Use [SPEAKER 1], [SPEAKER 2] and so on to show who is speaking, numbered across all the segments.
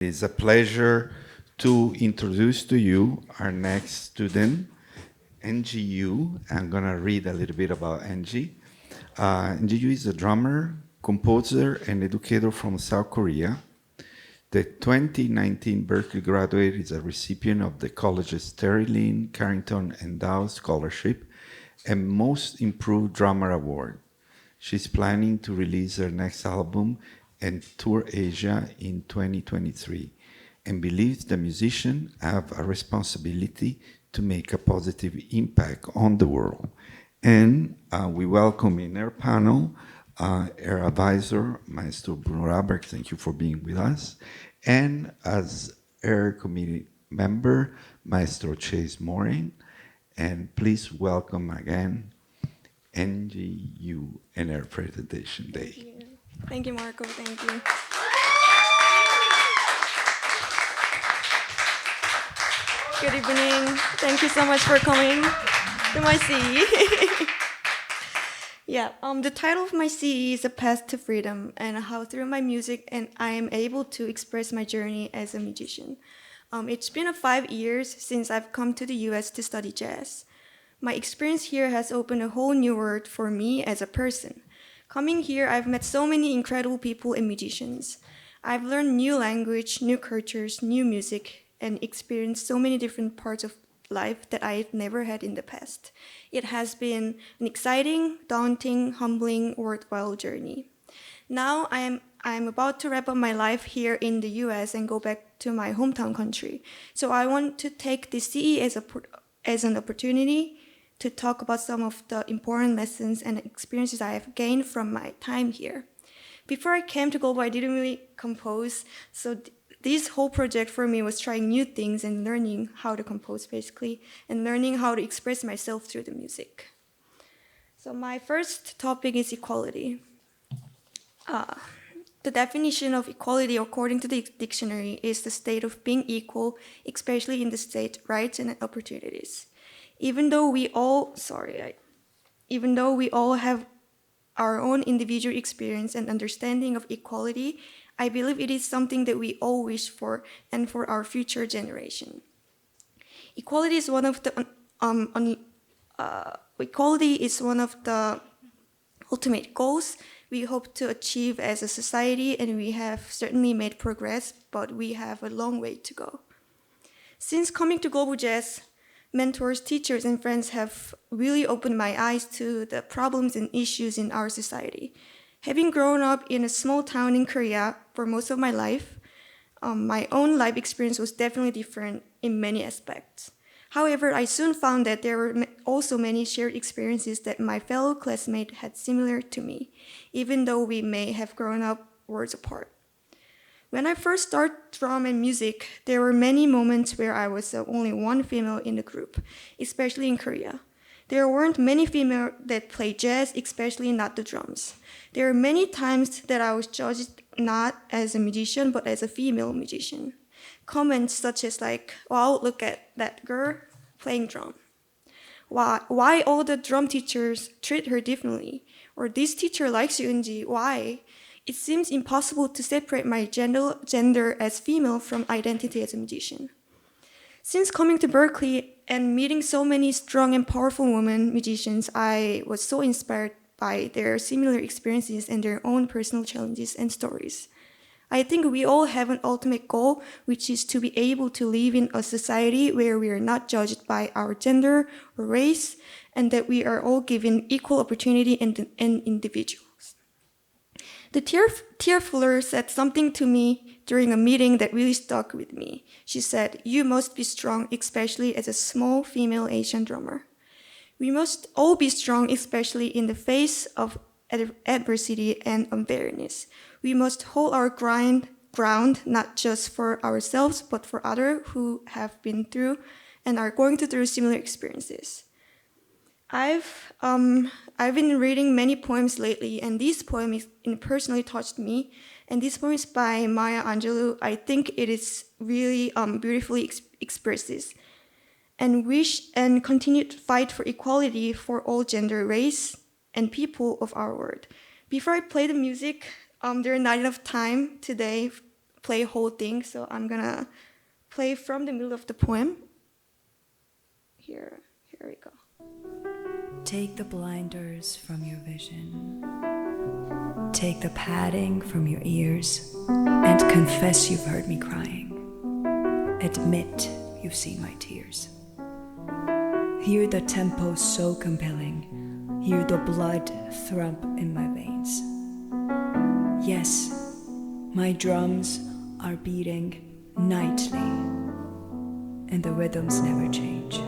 [SPEAKER 1] It's a pleasure to introduce to you our next student, Eunji You. I'm gonna read a little bit about Eunji. Eunji You is a drummer, composer, and educator from South Korea. The 2019 Berklee graduate is a recipient of the college's Terry Lynn, Carrington, and Dow Scholarship and Most Improved Drummer Award. She's planning to release her next album and tour Asia in 2023 and believes the musicians have a responsibility to make a positive impact on the world. And we welcome in our panel our advisor, Maestro Bruno Raberg. Thank you for being with us. And as our committee member, Maestro Chase Morin. And please welcome again Eunji You in our presentation day.
[SPEAKER 2] Thank you, Marco. Thank you. Good evening. Thank you so much for coming to my CE. The title of my CE is A Path to Freedom, and how through my music and I am able to express my journey as a musician. It's been 5 years since I've come to the US to study jazz. My experience here has opened a whole new world for me as a person. Coming here, I've met so many incredible people and musicians. I've learned new language, new cultures, new music, and experienced so many different parts of life that I've never had in the past. It has been an exciting, daunting, humbling, worthwhile journey. Now I'm about to wrap up my life here in the US and go back to my hometown country. So I want to take this CE as an opportunity to talk about some of the important lessons and experiences I have gained from my time here. Before I came to Global, I didn't really compose, so this whole project for me was trying new things and learning how to compose basically, and learning how to express myself through the music. So my first topic is equality. The definition of equality according to the dictionary is the state of being equal, especially in the state rights and opportunities. Even though we all have our own individual experience and understanding of equality, I believe it is something that we all wish for and for our future generation. Equality is one of the ultimate goals we hope to achieve as a society, and we have certainly made progress, but we have a long way to go. Since coming to Global Jazz, mentors, teachers, and friends have really opened my eyes to the problems and issues in our society. Having grown up in a small town in Korea for most of my life, my own life experience was definitely different in many aspects. However, I soon found that there were also many shared experiences that my fellow classmates had similar to me, even though we may have grown up worlds apart. When I first started drum and music, there were many moments where I was the only one female in the group, especially in Korea. There weren't many females that played jazz, especially not the drums. There were many times that I was judged not as a musician, but as a female musician. Comments such as like, wow, look at that girl playing drum. Why all the drum teachers treat her differently? Or this teacher likes you, Eunji, why? It seems impossible to separate my gender as female from identity as a musician. Since coming to Berklee and meeting so many strong and powerful women musicians, I was so inspired by their similar experiences and their own personal challenges and stories. I think we all have an ultimate goal, which is to be able to live in a society where we are not judged by our gender or race, and that we are all given equal opportunity and individuals. The Tia Fuller said something to me during a meeting that really stuck with me. She said, "You must be strong, especially as a small female Asian drummer. We must all be strong, especially in the face of adversity and unfairness. We must hold our ground, not just for ourselves, but for others who have been through and are going through similar experiences." I've been reading many poems lately, and this poem personally touched me. And this poem is by Maya Angelou. I think it is really beautifully expresses and wish and continue to fight for equality for all gender, race, and people of our world. Before I play the music, there is not enough time today play whole thing, so I'm gonna play from the middle of the poem. Here we go.
[SPEAKER 3] Take the blinders from your vision. Take the padding from your ears and confess you've heard me crying. Admit you've seen my tears. Hear the tempo so compelling. Hear the blood thump in my veins. Yes, my drums are beating nightly, and the rhythms never change.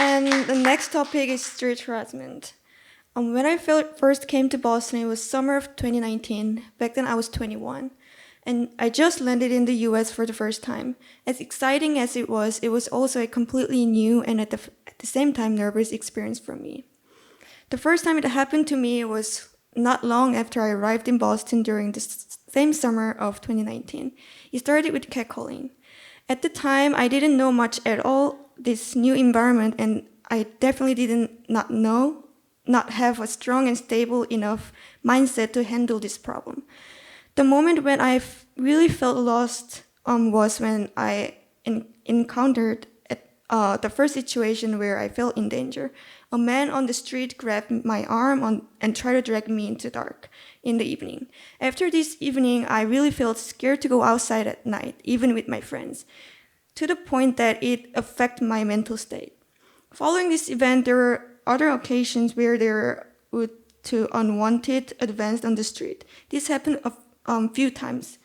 [SPEAKER 2] And the next topic is street harassment. When I first came to Boston, it was summer of 2019. Back then I was 21. And I just landed in the US for the first time. As exciting as it was also a completely new and at the same time nervous experience for me. The first time it happened to me was not long after I arrived in Boston during the same summer of 2019. It started with catcalling. At the time, I didn't know much at all this new environment, and I definitely not have a strong and stable enough mindset to handle this problem. The moment when I really felt lost was when I encountered the first situation where I felt in danger. A man on the street grabbed my arm and tried to drag me into dark in the evening. After this evening, I really felt scared to go outside at night, even with my friends, to the point that it affected my mental state. Following this event, there were other occasions where there would to unwanted advance on the street. This happened a few times.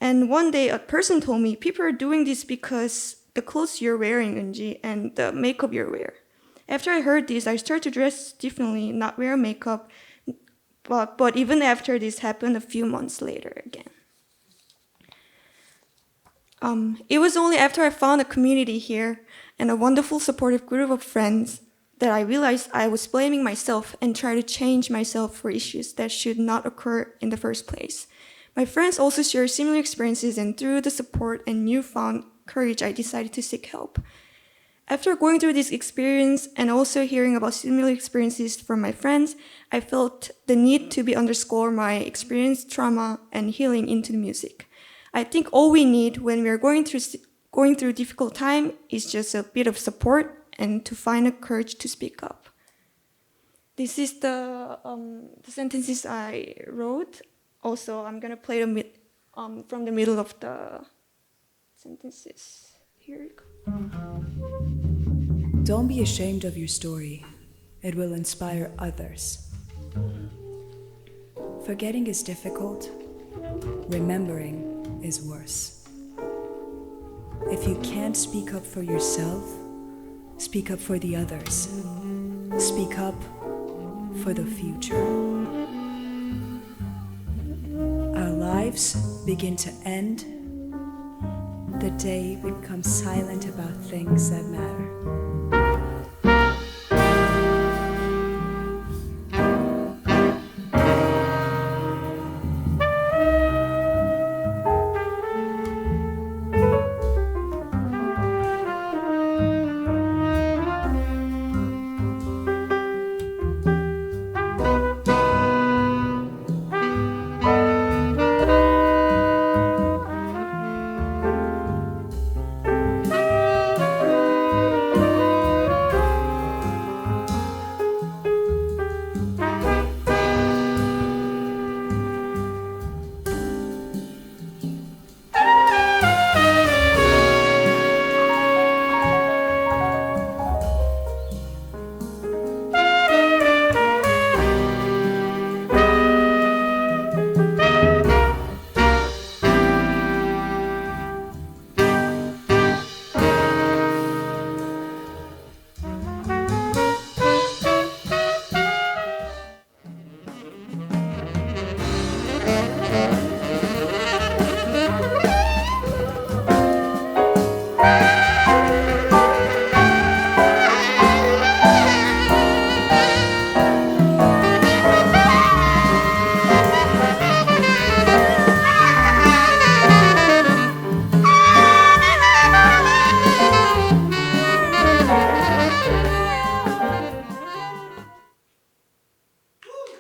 [SPEAKER 2] And one day, a person told me, people are doing this because the clothes you're wearing, Eunji, and the makeup you wear. After I heard this, I started to dress differently, not wear makeup, but even after this happened a few months later again. It was only after I found a community here and a wonderful supportive group of friends that I realized I was blaming myself and tried to change myself for issues that should not occur in the first place. My friends also shared similar experiences, and through the support and newfound courage, I decided to seek help. After going through this experience and also hearing about similar experiences from my friends, I felt the need to be underscore my experience, trauma, and healing into the music. I think all we need when we are going through difficult time is just a bit of support and to find the courage to speak up. This is the sentences I wrote. Also, I'm gonna play them from the middle of the sentences. Here you go.
[SPEAKER 3] Don't be ashamed of your story. It will inspire others. Forgetting is difficult. Remembering is worse. If you can't speak up for yourself, speak up for the others. Speak up for the future. Our lives begin to end the day we become silent about things that matter.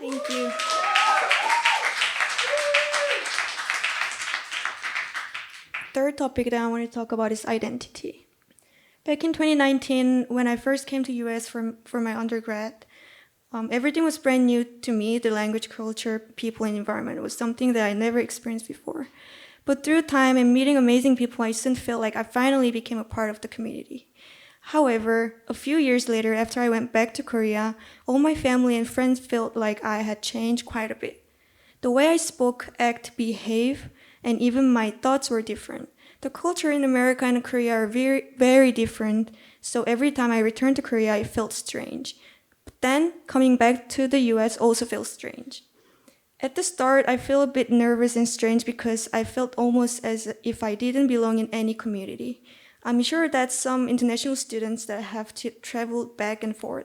[SPEAKER 2] Thank you. Third topic that I want to talk about is identity. Back in 2019, when I first came to US for my undergrad, everything was brand new to me. The language, culture, people, and environment was something that I never experienced before. But through time and meeting amazing people, I soon felt like I finally became a part of the community. However, a few years later, after I went back to Korea, all my family and friends felt like I had changed quite a bit. The way I spoke, act, behave, and even my thoughts were different. The culture in America and Korea are very, very different, so every time I returned to Korea, it felt strange. But then, coming back to the US also felt strange. At the start, I felt a bit nervous and strange because I felt almost as if I didn't belong in any community. I'm sure that some international students that have traveled back and forth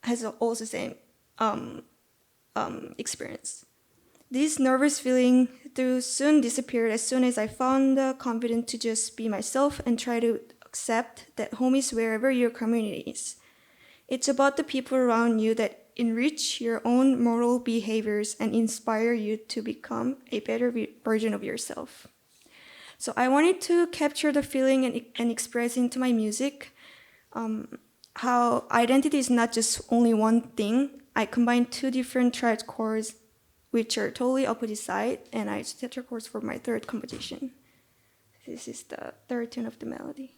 [SPEAKER 2] has also the same experience. This nervous feeling soon disappeared as soon as I found the confidence to just be myself and try to accept that home is wherever your community is. It's about the people around you that enrich your own moral behaviors and inspire you to become a better version of yourself. So I wanted to capture the feeling and express into my music how identity is not just only one thing. I combined two different triad chords which are totally opposite side, and I used tetra chords for my third composition. This is the third tune of the melody.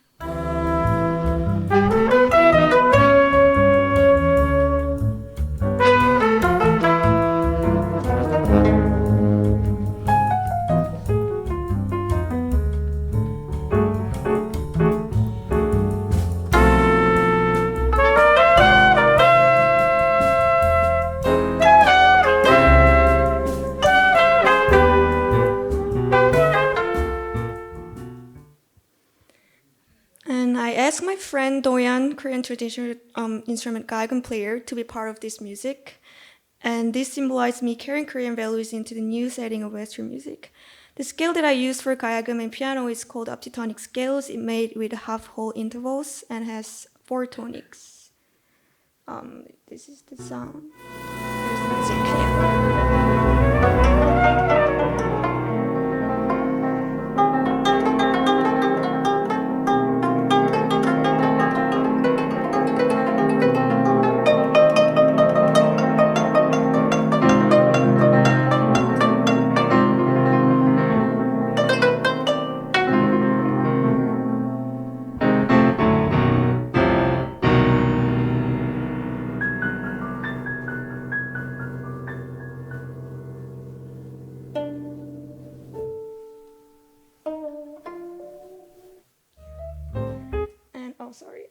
[SPEAKER 2] And I asked my friend Doyan, Korean traditional instrument gaegeum player, to be part of this music. And this symbolized me carrying Korean values into the new setting of Western music. The scale that I use for kayagam and piano is called optitonic scales. It's made with half-whole intervals and has 4 tonics. This is the sound. There's the music, yeah.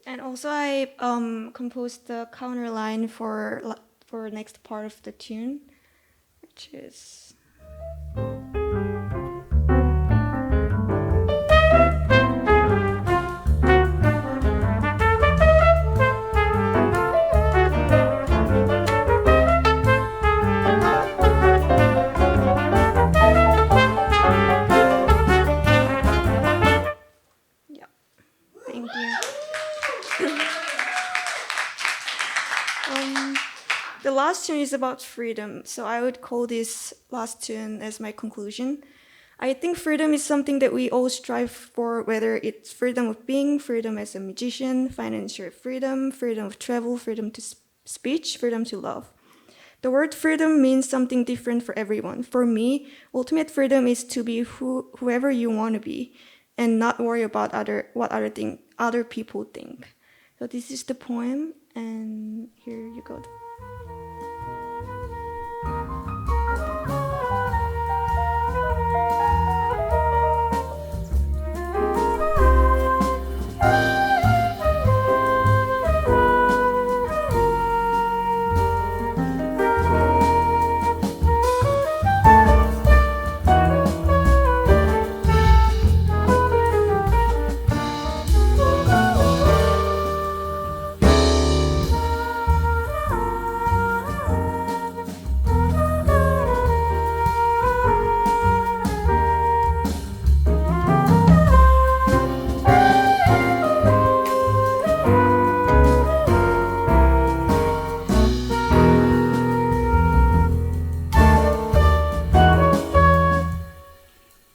[SPEAKER 2] And also I composed the counter line for next part of the tune, which is. Yeah, thank you. The last tune is about freedom, so I would call this last tune as my conclusion. I think freedom is something that we all strive for, whether it's freedom of being, freedom as a musician, financial freedom, freedom of travel, freedom to speech, freedom to love. The word freedom means something different for everyone. For me, ultimate freedom is to be whoever you want to be and not worry about what other people think. So this is the poem, and here you go.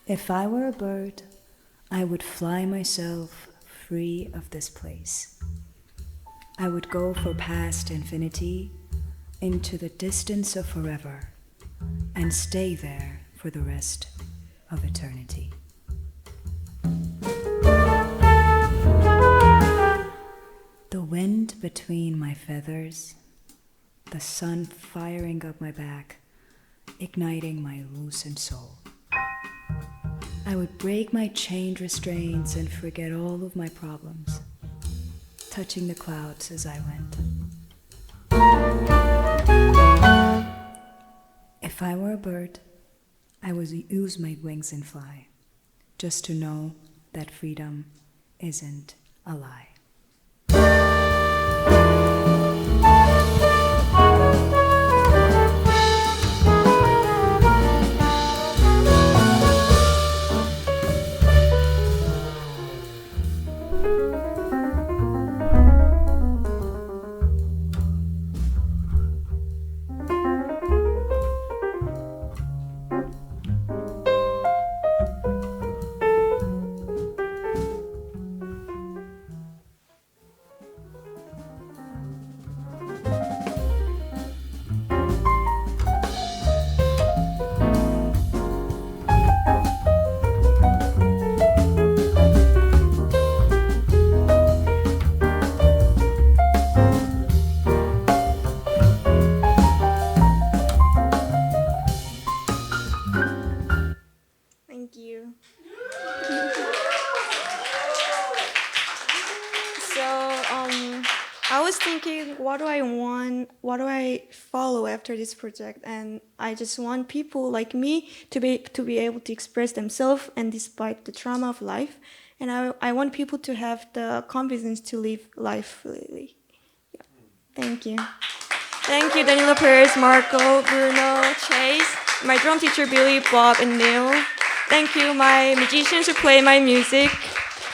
[SPEAKER 3] If I were a bird, I would fly myself free of this place. I would go for past infinity into the distance of forever and stay there for the rest of eternity. The wind between my feathers, the sun firing up my back, igniting my loosened soul. I would break my chained restraints and forget all of my problems, touching the clouds as I went. If I were a bird, I would use my wings and fly, just to know that freedom isn't a lie.
[SPEAKER 2] Thank you. So I was thinking, what do I want? What do I follow after this project? And I just want people like me to be able to express themselves, and despite the trauma of life, and I want people to have the confidence to live life freely. Yeah. Thank you. Thank you, Danilo Perez, Marco, Bruno, Chase, my drum teacher Billy, Bob, and Neil. Thank you, my musicians who play my music,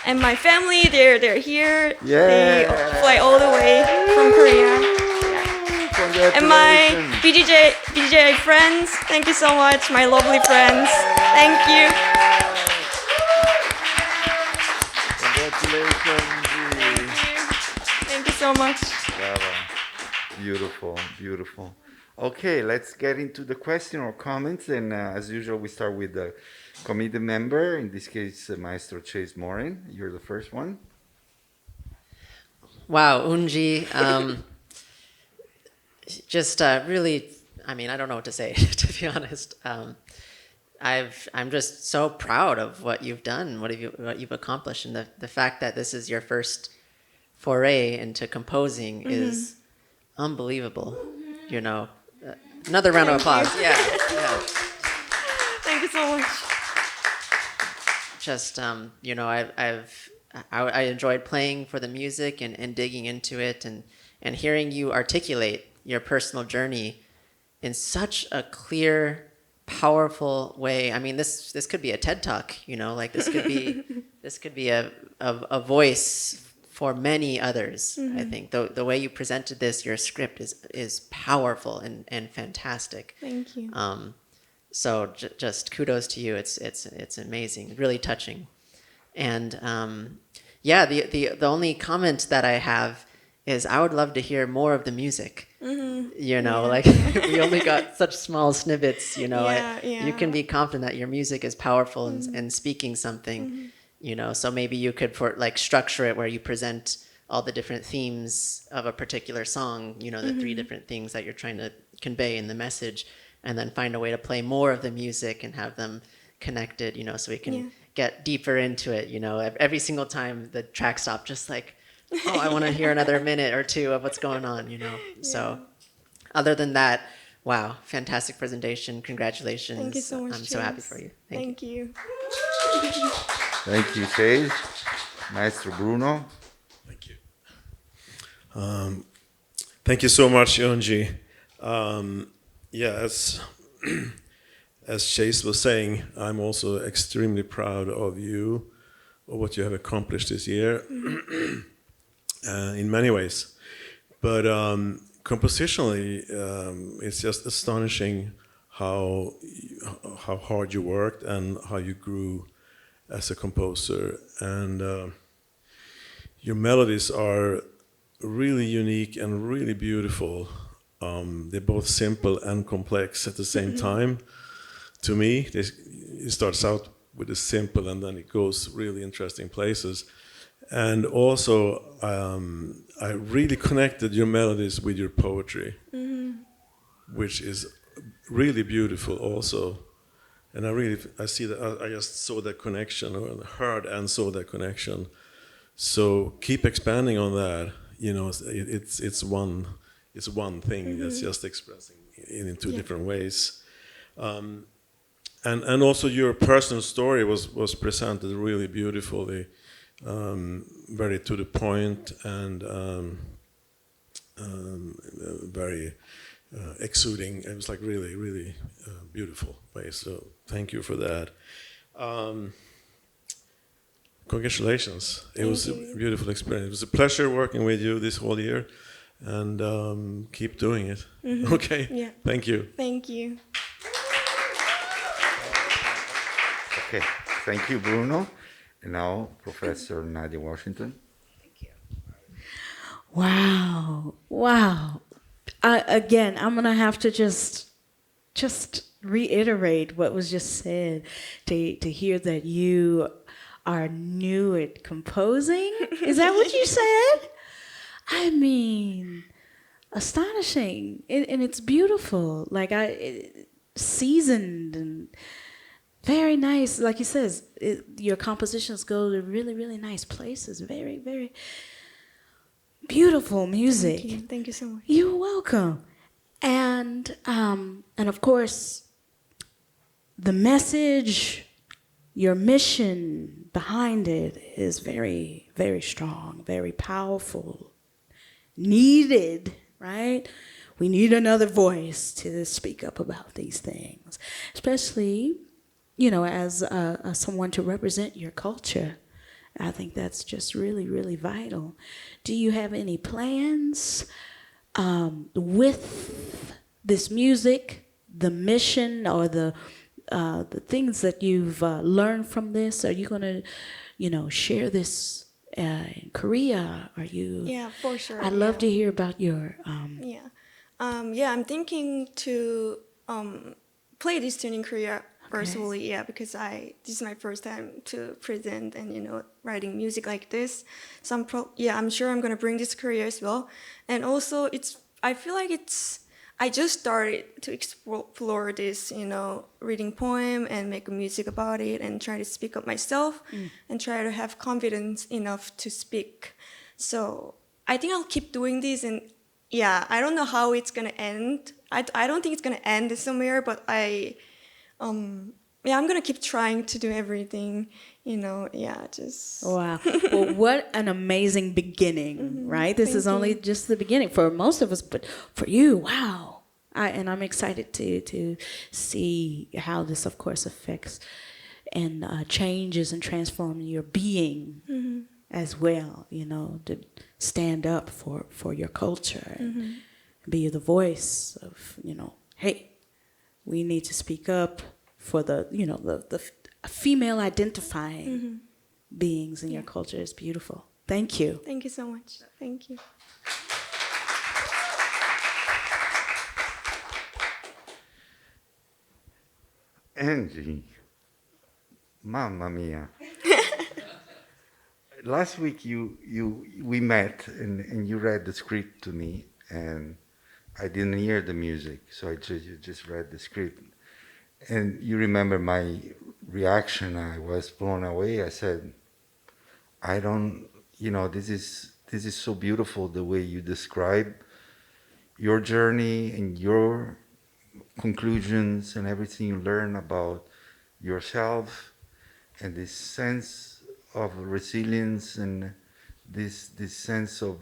[SPEAKER 2] and my family. They're here. They fly all the way from Korea. Yeah. And my BJJ friends. Thank you so much, my lovely friends. Thank you.
[SPEAKER 1] Congratulations.
[SPEAKER 2] Thank you so much.
[SPEAKER 1] Bravo. Beautiful, beautiful. Okay, let's get into the question or comments. And as usual, we start with the committee member. In this case, Maestro Chase Morin. You're the first one.
[SPEAKER 4] Wow, Eunji, just really, I mean, I don't know what to say, to be honest. I'm just so proud of what you've done, what you've accomplished, and the fact that this is your first foray into composing is unbelievable. You know, another round of applause. Yeah.
[SPEAKER 2] Thank you so much.
[SPEAKER 4] Just you know, I enjoyed playing for the music and digging into it and hearing you articulate your personal journey in such a clear, powerful way. I mean, this could be a TED Talk, you know, like this could be a voice for many others. I think the way you presented this, your script is powerful and fantastic.
[SPEAKER 2] Thank you.
[SPEAKER 4] So just kudos to you. It's amazing, really touching. And yeah, the only comment that I have is I would love to hear more of the music. You know, like we only got such small snippets. You know, you can be confident that your music is powerful and speaking something. You know, so maybe you could structure it where you present all the different themes of a particular song. You know, the three different things that you're trying to convey in the message, and then find a way to play more of the music and have them connected. You know, so we can get deeper into it. You know, every single time the track stops, just like, oh, I want to hear another minute or two of what's going on. You know, so other than that, wow, fantastic presentation. Congratulations.
[SPEAKER 2] Thank you so much.
[SPEAKER 4] I'm so happy for you.
[SPEAKER 2] Thank you.
[SPEAKER 1] Thank you, Chase. Maestro Bruno.
[SPEAKER 5] Thank you. Thank you so much, Eunji. Yeah, as Chase was saying, I'm also extremely proud of you, of what you have accomplished this year, in many ways. But compositionally, it's just astonishing how hard you worked and how you grew as a composer. And your melodies are really unique and really beautiful. They're both simple and complex at the same time. To me, it starts out with the simple and then it goes really interesting places. And also, I really connected your melodies with your poetry, which is really beautiful also. And I see that, I just saw that connection, or heard and saw that connection. So keep expanding on that. You know, it's one thing that's just expressing it in two different ways. And also your personal story was presented really beautifully, very to the point and very exuding. It was like really, really beautiful way. So thank you for that. Congratulations. It was a beautiful experience. It was a pleasure working with you this whole year, and keep doing it. Okay.
[SPEAKER 2] Yeah.
[SPEAKER 5] Thank you.
[SPEAKER 2] Thank you.
[SPEAKER 1] Okay, thank you, Bruno. And now, Professor Nadia Washington.
[SPEAKER 6] Wow. Again, I'm going to have to just reiterate what was just said, to hear that you are new at composing. Is that what you said? I mean, astonishing. And it's beautiful. Like, seasoned and very nice. Like he says, your compositions go to really, really nice places. Very, very beautiful music.
[SPEAKER 2] Thank you so much.
[SPEAKER 6] You're welcome. And of course, the message, your mission behind it is very, very strong, very powerful, needed, right? We need another voice to speak up about these things, especially as someone to represent your culture. I think that's just really, really vital. Do you have any plans with this music, the mission, or the things that you've learned from this? Are you going to, share this in Korea? Are you?
[SPEAKER 2] Yeah, for sure.
[SPEAKER 6] I'd love
[SPEAKER 2] yeah.
[SPEAKER 6] to hear about your.
[SPEAKER 2] Yeah. I'm thinking to play this tune in Korea personally, yeah, because this is my first time to present and writing music like this. So I'm sure I'm gonna bring this to Korea as well. And also I feel like I just started to explore this, reading poem and make music about it and try to speak up myself and try to have confidence enough to speak. So I think I'll keep doing this, and yeah, I don't know how it's gonna end. I don't think it's gonna end somewhere, but I'm gonna keep trying to do everything, just.
[SPEAKER 6] Wow. Well, what an amazing beginning, right? This is
[SPEAKER 2] Thank
[SPEAKER 6] only
[SPEAKER 2] you.
[SPEAKER 6] just the beginning for most of us, but for you, wow. And I'm excited to see how this, of course, affects and changes and transforms your being as well, to stand up for your culture and be the voice of, hey, we need to speak up for the female identifying beings in your culture. Is beautiful. Thank you.
[SPEAKER 2] Thank you so much. Thank you.
[SPEAKER 1] Angie, Mamma Mia. Last week we met and you read the script to me and I didn't hear the music, so you just read the script. And you remember my reaction, I was blown away. I said, I don't, this is so beautiful the way you describe your journey and your conclusions and everything you learn about yourself and this sense of resilience and this sense of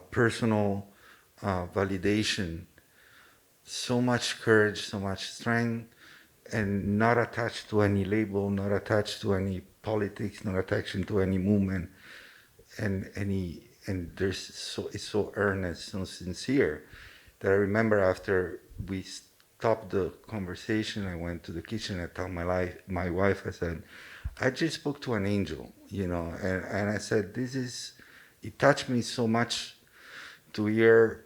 [SPEAKER 1] personal validation. So much courage, so much strength, and not attached to any label, not attached to any politics, not attached to any movement, and it's so earnest, so sincere that I remember after we stopped the conversation, I went to the kitchen. I told my wife, I said, I just spoke to an angel, and I said, it touched me so much to hear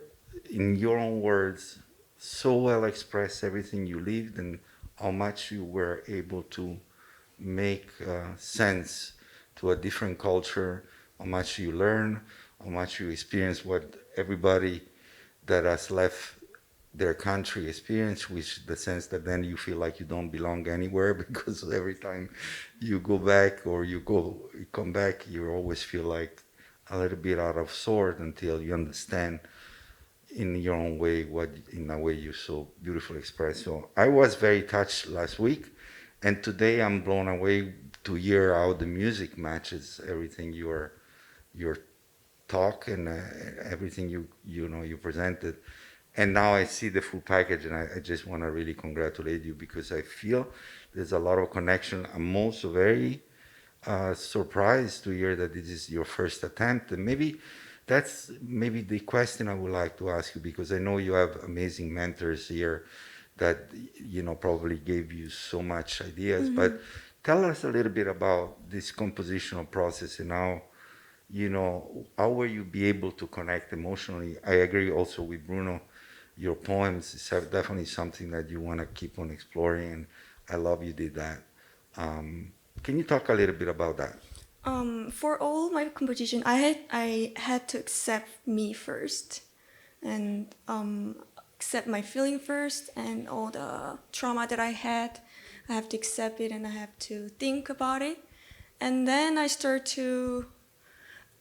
[SPEAKER 1] in your own words so well express everything you lived and how much you were able to make sense to a different culture, how much you learn, how much you experience what everybody that has left their country experience, which the sense that then you feel like you don't belong anywhere because every time you go back or you come back, you always feel like a little bit out of sort until you understand in your own way what in a way you so beautifully expressed. So I was very touched last week, and today I'm blown away to hear how the music matches everything your talk and everything you presented. And now I see the full package, and I just want to really congratulate you because I feel there's a lot of connection. I'm also very surprised to hear that this is your first attempt, and maybe that's the question I would like to ask you, because I know you have amazing mentors here that probably gave you so much ideas. But tell us a little bit about this compositional process and how will you be able to connect emotionally? I agree also with Bruno. Your poems is definitely something that you want to keep on exploring, and I love you did that. Can you talk a little bit about that?
[SPEAKER 2] For all my composition, I had to accept me first, and accept my feeling first, and all the trauma that I had. I have to accept it, and I have to think about it, and then I start to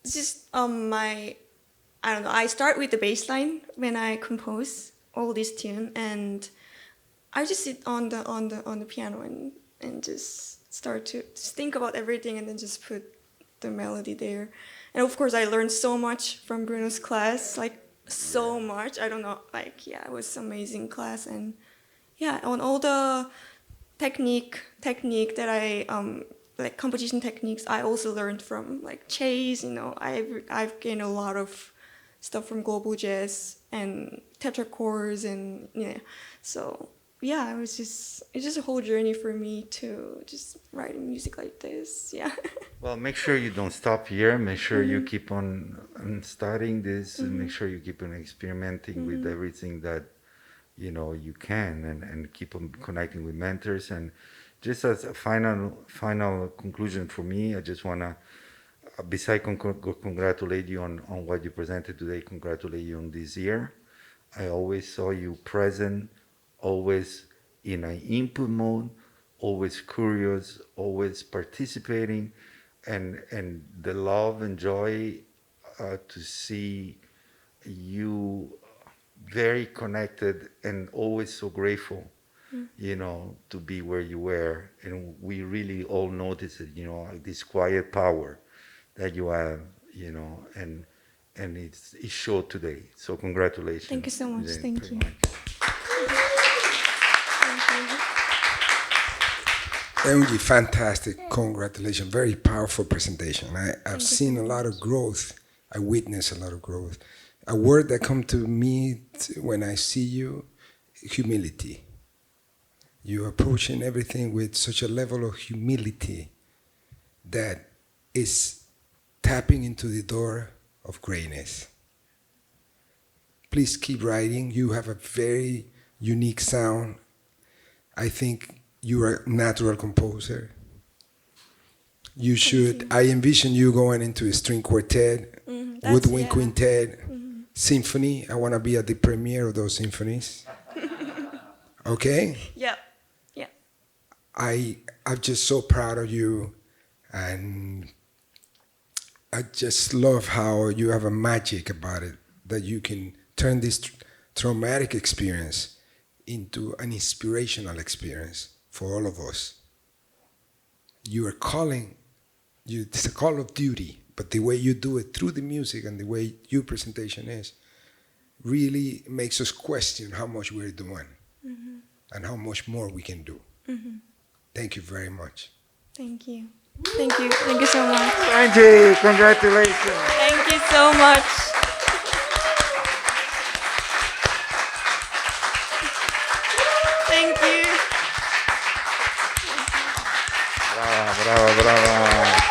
[SPEAKER 2] just I don't know. I start with the bass line when I compose all this tune, and I just sit on the piano and just start to just think about everything, and then just put the melody there. And of course, I learned so much from Bruno's class, like so much. I don't know, like yeah, it was amazing class, and yeah, on all the technique that I like composition techniques I also learned from like Chase. I've gained a lot of stuff from global jazz and tetrachords and so yeah, it's just a whole journey for me to just writing music like this. Yeah.
[SPEAKER 1] Well, make sure you don't stop here. Make sure you keep on studying this, and make sure you keep on experimenting with everything that you can, and keep on connecting with mentors. And just as a final conclusion for me, I just wanna, besides congratulate you on what you presented today, congratulate you on this year. I always saw you present, always in an input mode, always curious, always participating, and the love and joy to see you very connected and always so grateful, to be where you were. And we really all notice it, like this quiet power that you have, and it showed today. So congratulations.
[SPEAKER 2] Thank you so much.
[SPEAKER 1] Yeah,
[SPEAKER 2] Thank
[SPEAKER 1] pretty
[SPEAKER 2] you.
[SPEAKER 1] much.
[SPEAKER 7] Eunji, fantastic. Congratulations. Very powerful presentation. I've seen a lot of growth. I witnessed a lot of growth. A word that comes to me when I see you, humility. You're approaching everything with such a level of humility that is tapping into the door of greatness. Please keep writing. You have a very unique sound. I think you're a natural composer. You should, I envision you going into a string quartet, woodwind quintet, symphony. I want to be at the premiere of those symphonies. Okay?
[SPEAKER 2] Yeah. Yeah.
[SPEAKER 7] I'm just so proud of you, and I just love how you have a magic about it, that you can turn this traumatic experience into an inspirational experience for all of us. You are calling, it's a call of duty, but the way you do it through the music and the way your presentation is really makes us question how much we're doing and how much more we can do. Thank you very much.
[SPEAKER 2] Thank you. Thank you. Thank you so much.
[SPEAKER 1] Angie, congratulations.
[SPEAKER 2] Thank you so much. Thank you.
[SPEAKER 1] Brava, brava, brava.